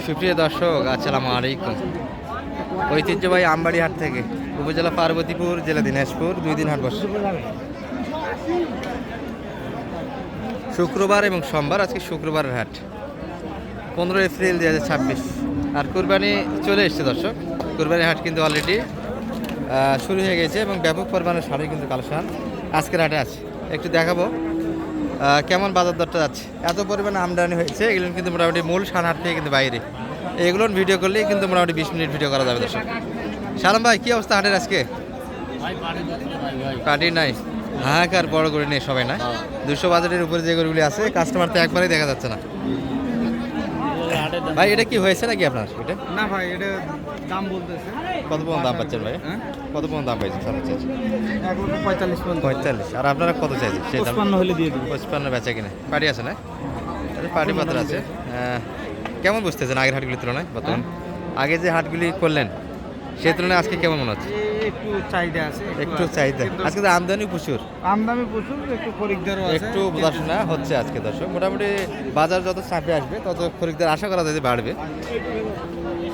সুপ্রিয় দর্শক, আসসালামু আলাইকুম। ঐতিহ্যবাহী আমবাড়ি হাট থেকে উপজেলা পার্বতীপুর, জেলা দিনাজপুর, 2 দিন হাট বসে শুক্রবার এবং সোমবার। আজকে শুক্রবারের হাট 15 এপ্রিল 2026। আর কুরবানি চলে এসছে দর্শক। কুরবানির হাট কিন্তু অলরেডি শুরু হয়ে গেছে এবং ব্যাপক পরিমাণে শাড়ি কিন্তু কালেকশন আজকের হাটে আছে। একটু দেখাবো কেমন বাজার দরটা যাচ্ছে। এত পরিমাণে আমদানি হয়েছে, এগুলো কিন্তু মোটামুটি মূল সান হাট থেকে কিন্তু বাইরে। এগুলোর ভিডিও করলেই কিন্তু মোটামুটি 20 মিনিট ভিডিও করা যাবে দর্শক। সালাম ভাই, কি অবস্থা হাটের আজকে? পার্টি নাই, হাহাকার বড় করে নেই সবাই না। 200 বাজারের উপরে যে গরুগুলি আছে, কাস্টমার তো একবারেই দেখা যাচ্ছে না। ভাই এটা কি হয়েছে নাকি আপনার? এটা না ভাই, এটা দাম বলতেছে। কত পর্যন্ত দাম পাচ্ছেন ভাই? কত পর্যন্ত দাম পাইছেন? 45 45। আর আপনারা কত চাইছেন? সেই দাম 55 হলে দিয়ে দিই। 55 বেচা কিনে। পার্টি আছে না? পার্টি পাত্র আছে। কেমন বুঝতেছেন আগের হাটগুলির তুলনায় বর্তমান? আগে যে হাটগুলি করলেন সেই তুলনায় আজকে কেমন মনে হচ্ছে? একটু চাহিদা আছে, একটু চাহিদা। আজকে তো আমদানি প্রচুর, আমদানি প্রচুর, একটু খরিদ্দারও আছে। একটু বোঝাশোনা হচ্ছে আজকে দর্শক। মোটামুটি বাজার যত চাপে আসবে তত খরিদ্দার আশা করা যায় যে বাড়বে।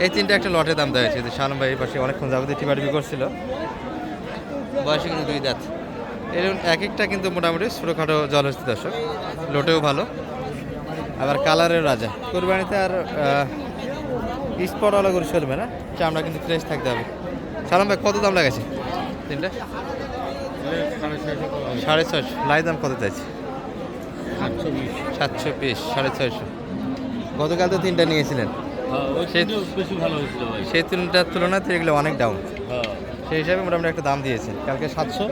এই তিনটা একটা লটের দাম দেওয়া হয়েছে। শালম ভাই এই পাশে অনেকক্ষণ যাবতীয় টিপাটিপি করছিল। বয়সে কিন্তু 2 দাঁত। এরকম এক একটা কিন্তু মোটামুটি ছোটোখাটো জল হচ্ছে দর্শক। লোটেও ভালো, আবার কালারের রাজা। কোরবানিতে আর স্পটওয়ালা করে চলবে না, চামড়া কিন্তু ফ্রেশ থাকতে হবে। সালাম ভাই, কত দাম লাগাইছে তিনটা? 650। লাই দাম কত চাইছে? 720, 650। গতকাল তো 3টা নিয়েছিলেন, সেই 3টার তুলনায় তো এগুলো অনেক ডাউন। সেই হিসাবে মোটামুটি একটা দাম দিয়েছেন। কালকে 700,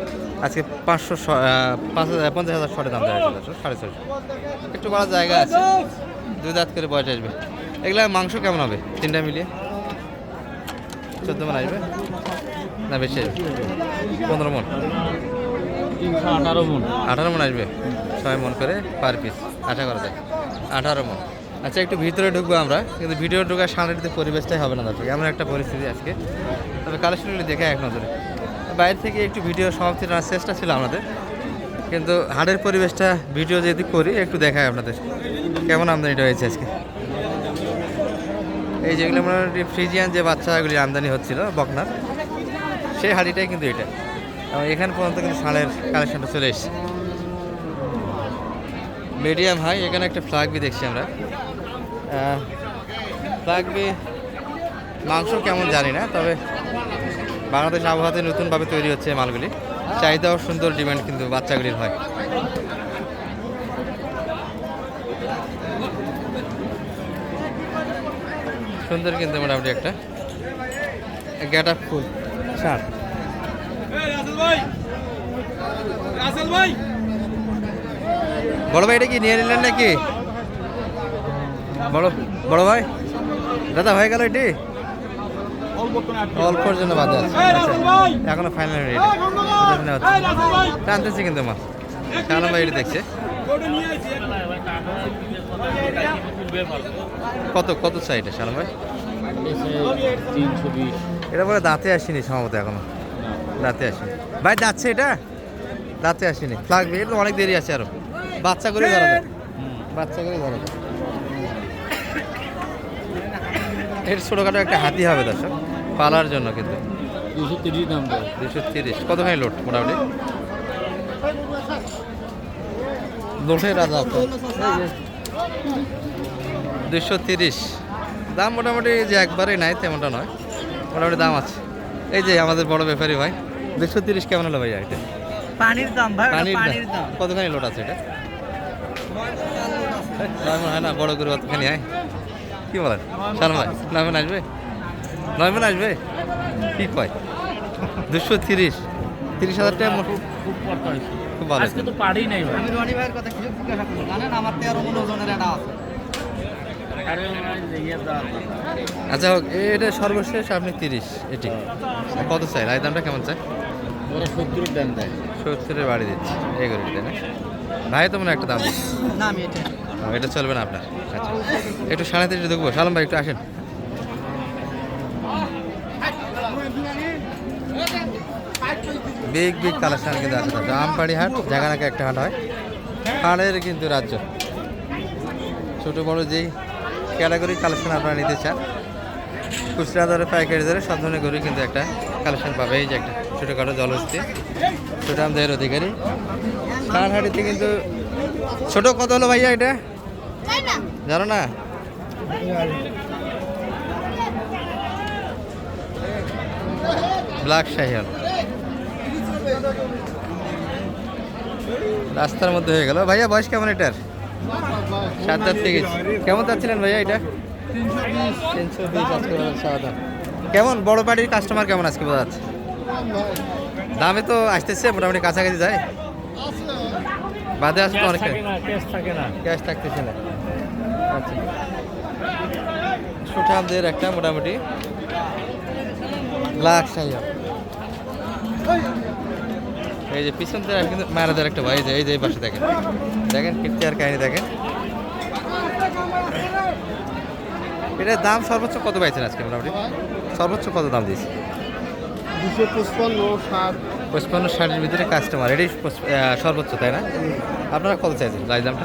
আজকে 50,000 শটে দাম দেওয়া হয়েছে 650। একটু বড় জায়গা আছে, 2 দাঁত করে বয়স আসবে। এগুলা মাংস কেমন হবে 3টা মিলিয়ে? 14 মন আসবে না বেশি আসবে? 15 মন, 18 মন আসবে। 6 মন করে পার পিস আশা করা যায়। 18 মন। আচ্ছা, একটু ভিতরে ঢুকবো আমরা, কিন্তু ভিডিও ঢুকার সামনের পরিবেশটাই হবে না দর্শক, এমন একটা পরিস্থিতি আজকে। তবে কালেকশনগুলি দেখে এক নজরে বাইরে থেকে একটু ভিডিও সমাপ্তি নেওয়ার চেষ্টা ছিল আমাদের, কিন্তু হাটের পরিবেশটা ভিডিও যদি করি একটু দেখায় আপনাদের কেমন আমদানিটা হয়েছে আজকে। এই যেগুলো মোটামুটি ফ্রিজিয়ান যে বাচ্চাগুলি আমদানি হচ্ছিল বকনার, সেই হাড়িটাই কিন্তু এটা। এবং এখান পর্যন্ত কিন্তু ষাঁড়ের কালেকশনটা চলে এসেছে। Medium high. এখানে একটা ফ্ল্যাগবি দেখছি আমরা। ফ্ল্যাগবি মাংস কেমন জানি না, তবে বাংলাদেশ আবহাওয়াতে নতুনভাবে তৈরি হচ্ছে এই মালগুলি। চাহিদাও সুন্দর, ডিমান্ড কিন্তু বাচ্চাগুলির হয়। সুন্দর কিন্তু মোটামুটি একটা গেট আপ ফুল ষাঁড়। বড় ভাই, এটা কি নিয়ে নিলেন নাকি? বড় ভাই, দাদা হয়ে গেল এটি? অল্পর জন্য বাদে আছে। এখনো ফাইনাল রেডি টানতেছি কিন্তু মা। শালম ভাই এটি দেখছে। কত চাই এটা শালম ভাই? 320। এটা বলে দাঁতে আসেনি সম্ভবত, এখনো দাঁতে আসেনি ভাই। যাচ্ছে এটা দাঁতে আসেনি। ফ্লাগবে এটা তো অনেক দেরি আছে, আরো বাচ্চা করে ধরা যায়, বাচ্চা করে ধরা যায়। এর ছোটোখাটো একটা হাতি হবে দর্শক পালার জন্য, কিন্তু 230 দাম দেয়। 230। কতখানি লোড মোটামুটি? লোটের রাজা 230 দাম। মোটামুটি যে একবারেই নাই তেমনটা নয়, মোটামুটি দাম আছে। এই যে আমাদের বড় ব্যাপারী ভাই, 230 কেমন হলো ভাই এটা? পানির দাম ভাই, পানির দাম। কতখানি লোড আছে এটা? হয় না, বড় করে কতখানি হয় কি বলেন শালম ভাই? 9 মন আসবে? 9 মন আসবে কি কয়? 230, 30,000 টাকা। খুব ভালো। আজকে তো পারি নাই ভাই। আমি রনি ভাইয়ের কথা কিছু জিজ্ঞাসা করব, জানেন আমার 13 মন ওজনের এটা আছে। আরে আচ্ছা হোক, এটা সর্বশেষ আপনি 30 এটি কত চাই? রায় দামটা কেমন চাই? ওরা 70 দাম দেয়। 70-এর বাড়ি দিচ্ছে এই করে তাই না ভাই? তো মনে একটা দাম দিচ্ছে না, আমি এটা চলবে না আপনার? আচ্ছা, একটু 37 ঢুকবো। শালম ভাই একটু আসেন। বিগ কালেকশন কিন্তু আছে। আমবাড়ি হাট জায়গানাকে একটা হাট হয়, হাড়ের কিন্তু রাজ্য। ছোট বড় যেই ক্যাটাগরি কালেকশন আপনারা নিতে চান, খুচরা দরে পাইকারি দরে সব ধরনের গরু কিন্তু একটা কালেকশন পাবে। এই যে একটা ছোটোখাটো জলহস্তি সুঠামদের অধিকারী সারহাটিতে কিন্তু ছোট কত হলো ভাইয়া এটা জানো না? ব্ল্যাক শাহিওয়াল রাস্তার মধ্যে হয়ে গেল। ভাইয়া বয়স কেমন এটার? 7 দাঁত থেকে কেমন যাচ্ছিলেন ভাইয়া এটা? 320 আজকে সাদা। কেমন বড় বাড়ির কাস্টমার কেমন আজকে বোঝা যাচ্ছে? দামে তো আসতেছে মোটামুটি কাছাকাছি যায়, বাদে আসে তো অনেক ক্যাশ থাকতেছে না। আচ্ছা সুঠামদের একটা মোটামুটি ব্ল্যাক শাহিওয়াল। এই যে পিছন থেকে কিন্তু মারাদের একটা ভাই, এই যে এই পাশে দেখেন দেখেন কীর্তি আর কাহিনী দেখেন। এটার দাম সর্বোচ্চ কত পাইছেন আজকে মোটামুটি? সর্বোচ্চ কত দাম দিয়েছে? 255-60 ভিতরে কাস্টমার, এটাই সর্বোচ্চ তাই না? আপনারা কত চাইছেন গাড়ি দামটা?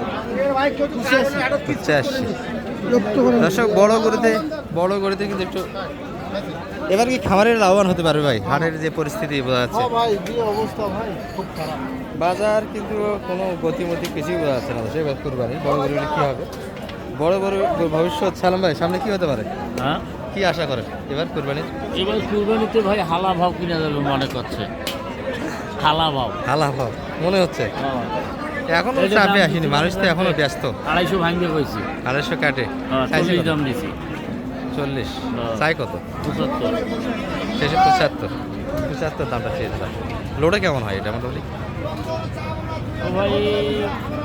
85। দর্শক বড় গরুতে কিন্তু একটু এবার কি খামারের লাভবান হতে পারবে ভাই? হাটের যে পরিস্থিতি বোঝা যাচ্ছে, বাজার কিন্তু কোনো গতিমতি কিছুই বোঝা যাচ্ছে না। এবার কুরবানি বড় গরু কি হবে, বড় ভবিষ্যৎ সালাম ভাই সামনে কি হতে পারে? হ্যাঁ, কি আশা করেন এবার কুরবানি? এবার কুরবানিতে ভাই হালা ভাব কিনা যাবে মনে করছে। হালা ভাব মনে হচ্ছে এখনো চাপে আসেনি, মানুষ তো এখনো ব্যস্ত। 250 ভাঙতে কইছি, 250 কাটে 40 দাম দিছি। 40 চাই কত? 75। শেষে 75 দামটা চেয়েছিলাম। লোডে কেমন হয় এটা মোটামুটি? ভাই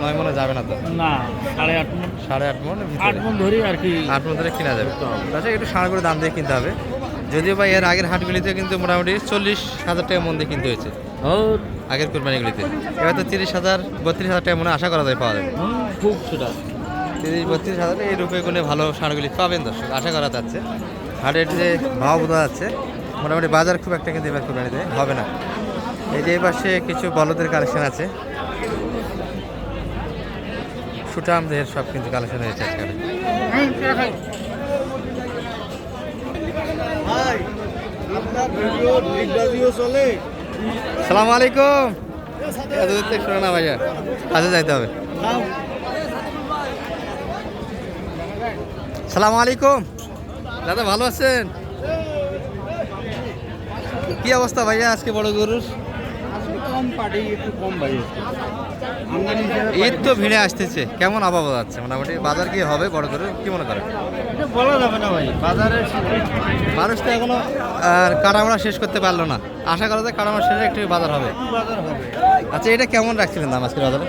9 মনে যাবে না তো? না, 8.5 মণ। 8.5 মন 8 মণ ধরি আর কি। 8 মন ধরে কিনা যাবে। আচ্ছা একটু সাড়া করে দাম দিয়ে কিনতে হবে, যদিও ভাই এর আগের হাটগুলিতে কিন্তু মোটামুটি 40,000 টাকা মন দিয়ে কিনতে হয়েছে আগের কোরবানিগুলিতে। এবার তো 30,000 32,000 টাকা মনে আশা করা যায় পাওয়া যাবে। খুব সেটা 30-32,000 এই রূপে গুণে ভালো ষাঁড়গুলি পাবেন দর্শক, আশা করা যাচ্ছে। হাটের যে ভাব বোঝা যাচ্ছে মোটামুটি বাজার খুব একটা কিন্তু এবার কোরবানিতে হবে না। এই যে এই পাশে কিছু বলদের কালেকশন আছে, সুঠামদের সব কিন্তু কালেকশন হয়েছে আজকাল। সালাম আলাইকুম। শোনো না ভাইয়া, কাজে যাইতে হবে। সালাম আলাইকুম দাদা, ভালো আছেন? কি অবস্থা ভাইয়া আজকে বড় গরুর? ঈদ তো ভিড়ে আসতেছে, কেমন আবহাওয়া যাচ্ছে মোটামুটি? বাজার কি হবে বড় গরু কি মনে করেন? বলা যাবে না ভাই, বাজারে মানুষ তো এখনো কাটামোড়া শেষ করতে পারলো না, আশা করা যায় কাটামোড়া শেষে একটু বাজার হবে। আচ্ছা এটা কেমন রাখছিলেন দাম আজকে বাজারে?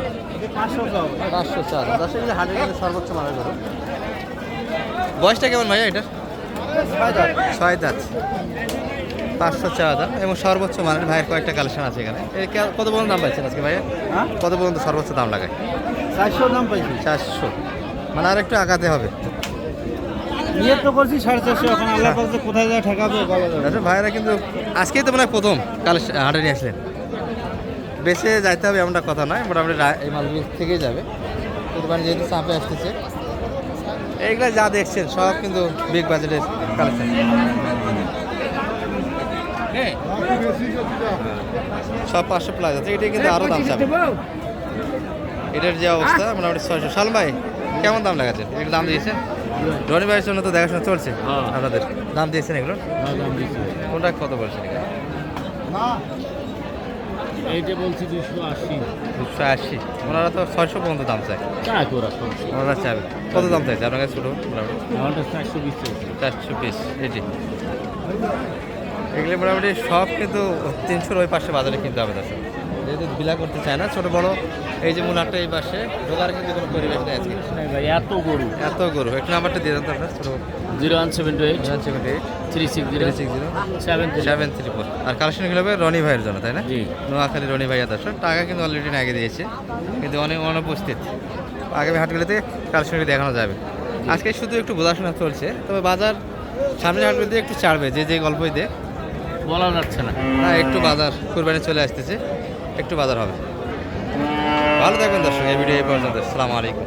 504। দর্শক হাটের কিন্তু সর্বোচ্চ মানের গরু। বয়সটা কেমন ভাইয়া এটা? 6 দাঁত। 504 দাম এবং সর্বোচ্চ মানের ভাইয়ের কয়েকটা কালেকশন আছে এখানে। কত পর্যন্ত দাম পাচ্ছেন আজকে ভাইয়া? কত পর্যন্ত সর্বোচ্চ দাম লাগায়? 400 দাম পাইছি। 400 মানে আর একটু আগাতে হবে। নিয়ে তো করছি 450, এখন আল্লাহ পাক কোথায় যায় ঠেকাবে বলা যাবে। আচ্ছা ভাইয়েরা কিন্তু আজকেই তো মানে প্রথম হাটে নিয়ে আসলেন, বেঁচে যাইতে হবে এমনটা কথা নয়, মোটামুটি এই মালগুলি থেকেই যাবে। কোরবানি যেহেতু চাপে আসতেছে, এইগুলো যা দেখছেন সব কিন্তু বিগ বাজেটের কালেকশন। সব 500 প্লাস আছে, এটাই কিন্তু আরও দাম চাবে। এটার যে অবস্থা মোটামুটি 600। সালম ভাই কেমন দাম লাগাচ্ছেন? এগুলো দাম দিয়েছেন? রনি ভাইয়ের জন্য তো দেখাশোনা চলছে আপনাদের, দাম দিয়েছেন এগুলো? কোনটা কত বলছেন? এইটা বলছি 280। 280 ওনারা তো 600 পর্যন্ত দাম চায়। ওনারা চাবে কত দাম চাইছে আপনার কাছে? ছোটো মোটামুটি 420। এটি এগুলো মোটামুটি সব কিন্তু 300 ওই পাশে বাজারে কিনতে হবে দর্শক, যেহেতু বিলা করতে চায় না। ছোটো বড়ো এই যে মূলারটা এই পাশে ঢোকার কিন্তু কোনো পরিবেশ নেই আজকে। ভাই এত গরু একটু নাম্বারটা দিয়ে দেন তো আপনার ছোটো। 0178 360 734। আর কালেকশনগুলো হবে রনি ভাইয়ের জন্য তাই না? জি। নোয়াখালী রনি ভাইয়া দর্শক, টাকা কিন্তু অলরেডি আগে দিয়েছে, কিন্তু অনেক অনুপস্থিত। আগামী হাটগুলোতে কালেকশনগুলো দেখানো যাবে। আজকে শুধু একটু বোঝাশোনা চলছে, তবে বাজার সামনের হাটগুলোতে একটু ছাড়বে, যে গল্পই দেখ বলা যাচ্ছে না। একটু বাজার কুরবানি চলে আসতেছে, একটু বাজার হবে। ভালো থাকবেন দর্শক, এই ভিডিও এই পর্যন্ত। আসসালামু আলাইকুম।